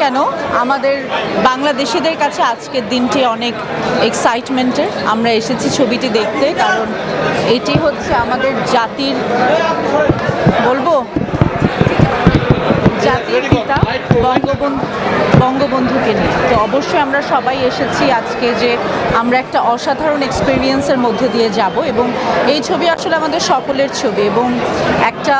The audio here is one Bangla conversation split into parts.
কেন আমাদের বাংলাদেশিদের কাছে আজকের দিনটি অনেক এক্সাইটমেন্টের। আমরা এসেছি ছবিটি দেখতে, কারণ এটি হচ্ছে আমাদের জাতির বলবো জাতির পিতা বঙ্গবন্ধুকে নিয়ে। তো অবশ্যই আমরা সবাই এসেছি আজকে যে আমরা একটা অসাধারণ এক্সপিরিয়েন্সের মধ্যে দিয়ে যাব, এবং এই ছবি আসলে আমাদের সকলের ছবি, এবং একটা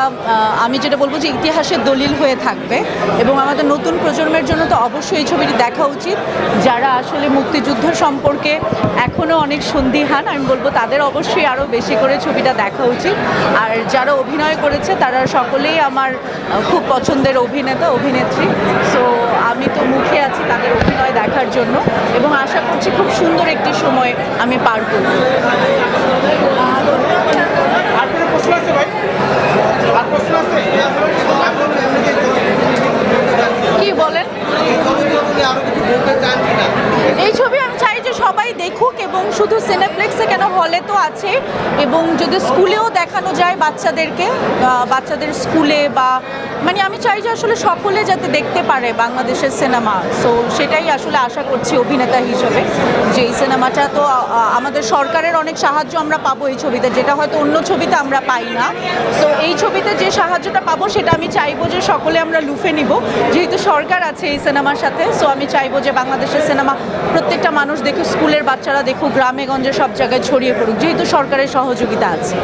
আমি যেটা বলবো যে ইতিহাসের দলিল হয়ে থাকবে, এবং আমাদের নতুন প্রজন্মের জন্য তো অবশ্যই এই ছবিটি দেখা উচিত। যারা আসলে মুক্তিযুদ্ধ সম্পর্কে এখনও অনেক সন্দিহান, আমি বলবো তাদের অবশ্যই আরও বেশি করে ছবিটা দেখা উচিত। আর যারা অভিনয় করেছে তারা সকলেই আমার খুব পছন্দের অভিনেতা অভিনেত্রী। সো আমি তো মুখে আছি তাদের অভিনয় দেখার জন্য, এবং আশা করছি খুব সুন্দর একটি সময় আমি পার করব। কি বলেন? এই ছবি আমি চাই যে সবাই দেখুক, এবং শুধু সিনেপ্লেক্সে কেন, হলে তো আছে, এবং যদি স্কুলেও দেখানো যায় বাচ্চাদেরকে, বাচ্চাদের স্কুলে, বা মানে আমি চাই যে আসলে সকলে যাতে দেখতে পারে বাংলাদেশের সিনেমা। সো সেটাই আসলে আশা করছি অভিনেতা হিসেবে, যে এই সিনেমাটা তো আমাদের সরকারের অনেক সাহায্য আমরা পাবো এই ছবিতে, যেটা হয়তো অন্য ছবিতে আমরা পাই না। সো এই ছবিতে যে সাহায্যটা পাবো সেটা আমি চাইবো যে সকলে আমরা লুফে নিব, যেহেতু সরকার আছে এই সিনেমার সাথে। সো আমি চাইবো যে বাংলাদেশের সিনেমা প্রত্যেকটা মানুষ দেখুক, স্কুলের বাচ্চারা দেখুক, গ্রামে গঞ্জে সব জায়গায় ছড়িয়ে পড়ুক, যেহেতু সরকারের সহযোগিতা আছে।